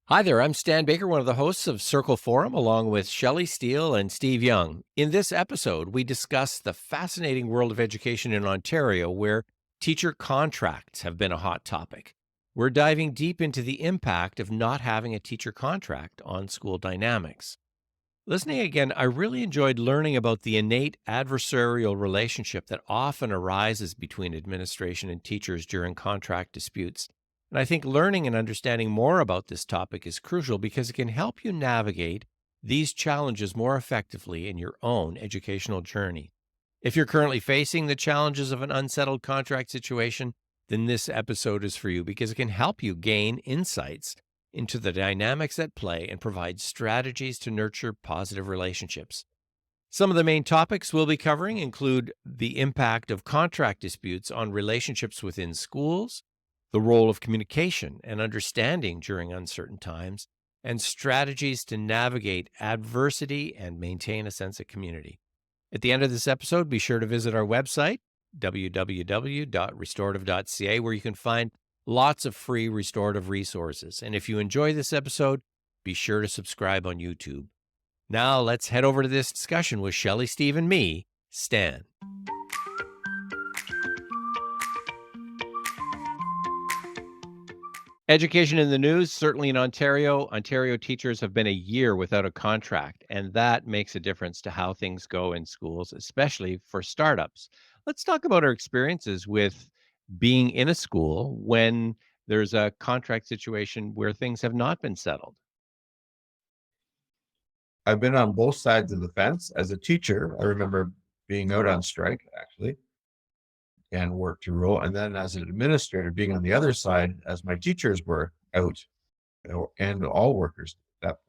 Hi there, I'm Stan Baker, one of the hosts of Circle Forum, along with Shelley Steele and Steve Young. In this episode, we discuss the fascinating world of education in Ontario, where teacher contracts have been a hot topic. We're diving deep into the impact of not having a teacher contract on school dynamics. Listening again, I really enjoyed learning about the innate adversarial relationship that often arises between administration and teachers during contract disputes. And I think learning and understanding more about this topic is crucial because it can help you navigate these challenges more effectively in your own educational journey. If you're currently facing the challenges of an unsettled contract situation, then this episode is for you because it can help you gain insights into the dynamics at play and provide strategies to nurture positive relationships. Some of the main topics we'll be covering include the impact of contract disputes on relationships within schools, the role of communication and understanding during uncertain times, and strategies to navigate adversity and maintain a sense of community. At the end of this episode, be sure to visit our website, www.restorative.ca, where you can find lots of free restorative resources. And if you enjoy this episode, be sure to subscribe on YouTube. Now let's head over to this discussion with Shelley, Steve, and me, Stan. Education in the news, certainly in Ontario. Ontario teachers have been a year without a contract, and that makes a difference to how things go in schools, especially for startups. Let's talk about our experiences with being in a school when there's a contract situation where things have not been settled. I've been on both sides of the fence. As a teacher, I remember being out on strike actually and work to rule. And then as an administrator, being on the other side as my teachers were out, and all workers at that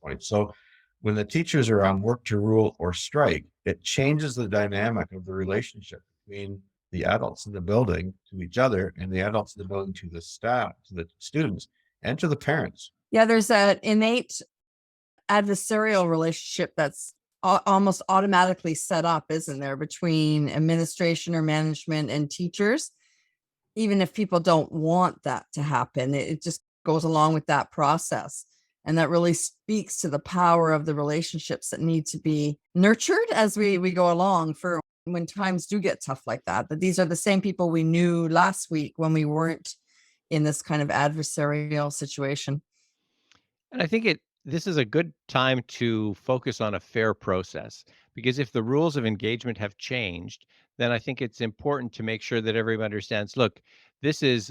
point. So when the teachers are on work to rule or strike, it changes the dynamic of the relationship between the adults in the building to each other and the adults in the building to the staff, to the students, and to the parents. Yeah, there's an innate adversarial relationship that's almost automatically set up, isn't there, between administration or management and teachers? Even if people don't want that to happen, it just goes along with that process. And that really speaks to the power of the relationships that need to be nurtured as we go along for when times do get tough like that. But these are the same people we knew last week when we weren't in this kind of adversarial situation. And I think this is a good time to focus on a fair process because if the rules of engagement have changed, then I think it's important to make sure that everybody understands, look, this is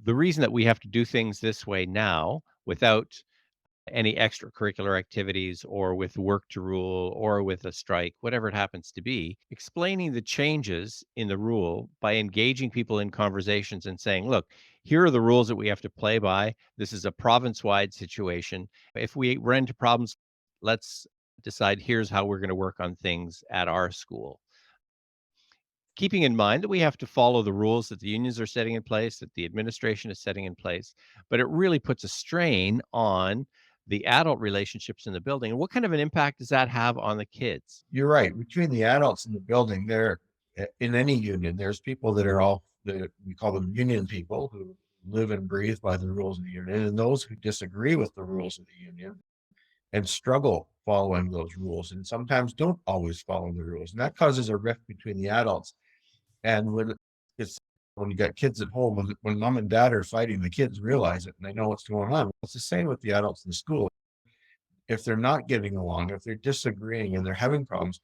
the reason that we have to do things this way now without any extracurricular activities or with work to rule or with a strike, whatever it happens to be, explaining the changes in the rule by engaging people in conversations and saying, look, here are the rules that we have to play by. This is a province wide situation. If we run into problems, let's decide here's how we're going to work on things at our school. Keeping in mind that we have to follow the rules that the unions are setting in place, that the administration is setting in place, but it really puts a strain on the adult relationships in the building. And what kind of an impact does that have on the kids? You're right. Between the adults in the building, there in any union, there's people that are we call them union people who live and breathe by the rules of the union, and those who disagree with the rules of the union and struggle following those rules, and sometimes don't always follow the rules, and that causes a rift between the adults. And when you got kids at home, when mom and dad are fighting, the kids realize it and they know what's going on. It's the same with the adults in the school. If they're not getting along, if they're disagreeing and they're having problems,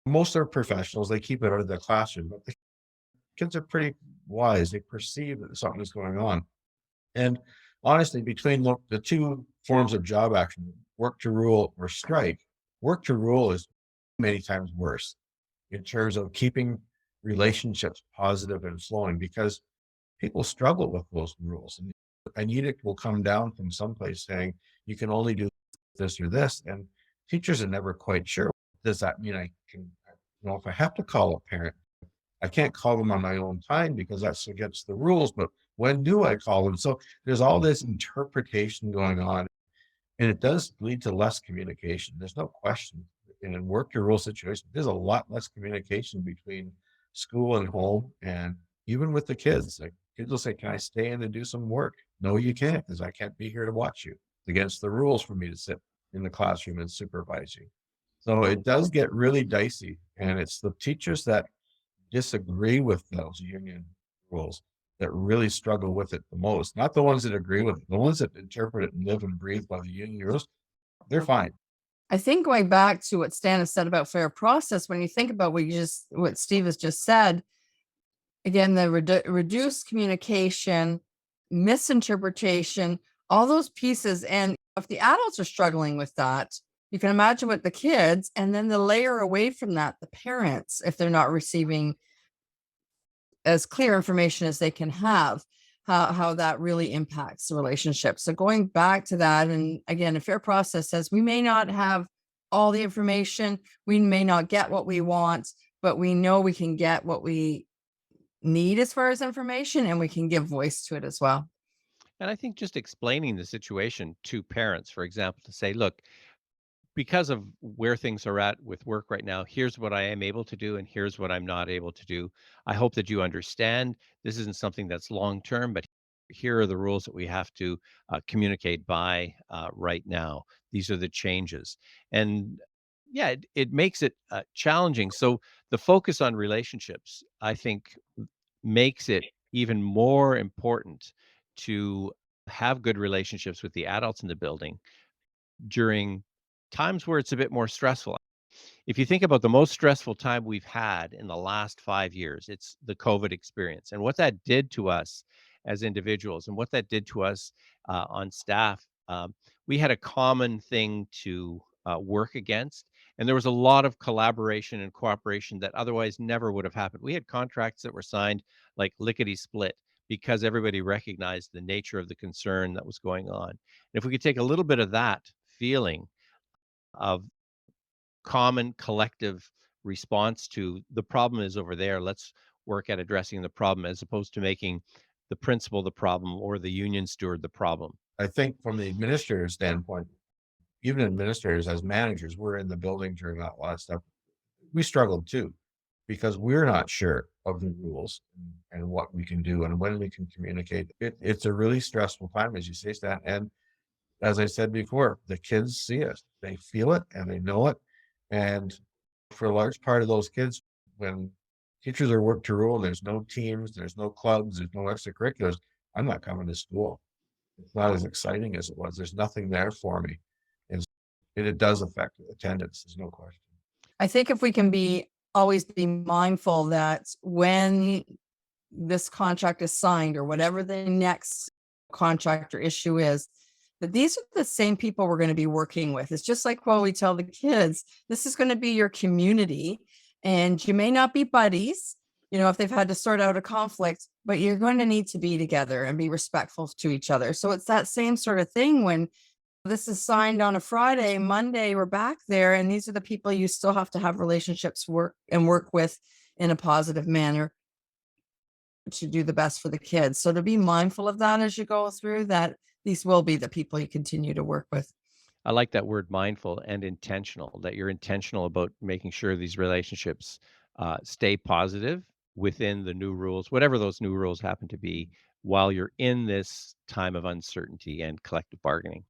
most are professionals, they keep it out of the classroom, but the kids are pretty wise. They perceive that something is going on. And honestly, between the two forms of job action, work to rule or strike, work to rule is many times worse in terms of keeping relationships positive and flowing because people struggle with those rules. And an edict will come down from someplace saying you can only do this or this, and teachers are never quite sure. Does that mean I can, if I have to call a parent, I can't call them on my own time because that's against the rules, but when do I call them? So there's all this interpretation going on, and it does lead to less communication. There's no question. In a work to rule situation, there's a lot less communication between school and home, and even with the kids. Like kids will say, "Can I stay in and do some work?" No, you can't, because I can't be here to watch you. It's against the rules for me to sit in the classroom and supervise you. So it does get really dicey, and it's the teachers that disagree with those union rules that really struggle with it the most. Not the ones that agree with it. The ones that interpret it and live and breathe by the union rules, they're fine. I think going back to what Stan has said about fair process, when you think about what Steve has just said, again, the reduced communication, misinterpretation, all those pieces. And if the adults are struggling with that, you can imagine what the kids, and then the layer away from that, the parents, if they're not receiving as clear information as they can have, how that really impacts the relationship. So going back to that, and again, a fair process says we may not have all the information, we may not get what we want, but we know we can get what we need as far as information, and we can give voice to it as well. And I think just explaining the situation to parents, for example, to say, look, because of where things are at with work right now, here's what I am able to do and here's what I'm not able to do. I hope that you understand this isn't something that's long term, but here are the rules that we have to communicate by right now. These are the changes. And yeah, it makes it challenging. So the focus on relationships, I think, makes it even more important to have good relationships with the adults in the building during times where it's a bit more stressful. If you think about the most stressful time we've had in the last 5 years, it's the COVID experience and what that did to us as individuals and what that did to us on staff. We had a common thing to work against, and there was a lot of collaboration and cooperation that otherwise never would have happened. We had contracts that were signed like lickety split because everybody recognized the nature of the concern that was going on. And if we could take a little bit of that feeling of common collective response to the problem is over there. Let's work at addressing the problem as opposed to making the principal the problem or the union steward the problem. I think from the administrator standpoint, even administrators as managers, we're in the building during that last stuff. We struggled too, because we're not sure of the rules and what we can do and when we can communicate. It's a really stressful time, as you say, Stan. And as I said before, the kids see it, they feel it, and they know it. And for a large part of those kids, when teachers are work to rule, there's no teams, there's no clubs, there's no extracurriculars. I'm not coming to school. It's not as exciting as it was. There's nothing there for me. And it does affect attendance. There's no question. I think if we can always be mindful that when this contract is signed or whatever the next contract or issue is, that these are the same people we're going to be working with. It's just like when we tell the kids, this is going to be your community, and you may not be buddies, if they've had to sort out a conflict, but you're going to need to be together and be respectful to each other. So it's that same sort of thing when this is signed on a Friday, Monday, we're back there. And these are the people you still have to have relationships work with in a positive manner to do the best for the kids. So to be mindful of that as you go through that, these will be the people you continue to work with. I like that word mindful and intentional, that you're intentional about making sure these relationships stay positive within the new rules, whatever those new rules happen to be, while you're in this time of uncertainty and collective bargaining.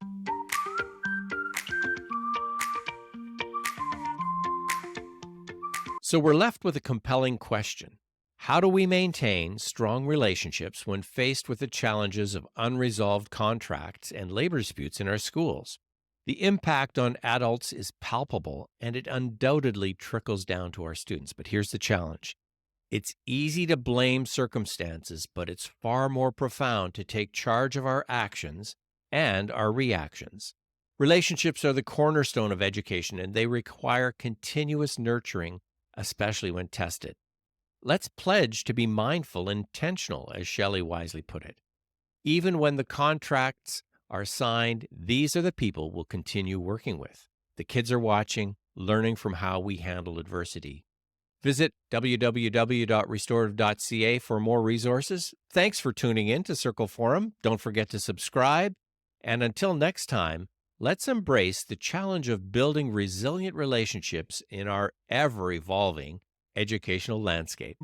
So we're left with a compelling question. How do we maintain strong relationships when faced with the challenges of unresolved contracts and labor disputes in our schools? The impact on adults is palpable, and it undoubtedly trickles down to our students. But here's the challenge. It's easy to blame circumstances, but it's far more profound to take charge of our actions and our reactions. Relationships are the cornerstone of education, and they require continuous nurturing, especially when tested. Let's pledge to be mindful and intentional, as Shelley wisely put it. Even when the contracts are signed, these are the people we'll continue working with. The kids are watching, learning from how we handle adversity. Visit www.restorative.ca for more resources. Thanks for tuning in to Circle Forum. Don't forget to subscribe. And until next time, let's embrace the challenge of building resilient relationships in our ever-evolving educational landscape.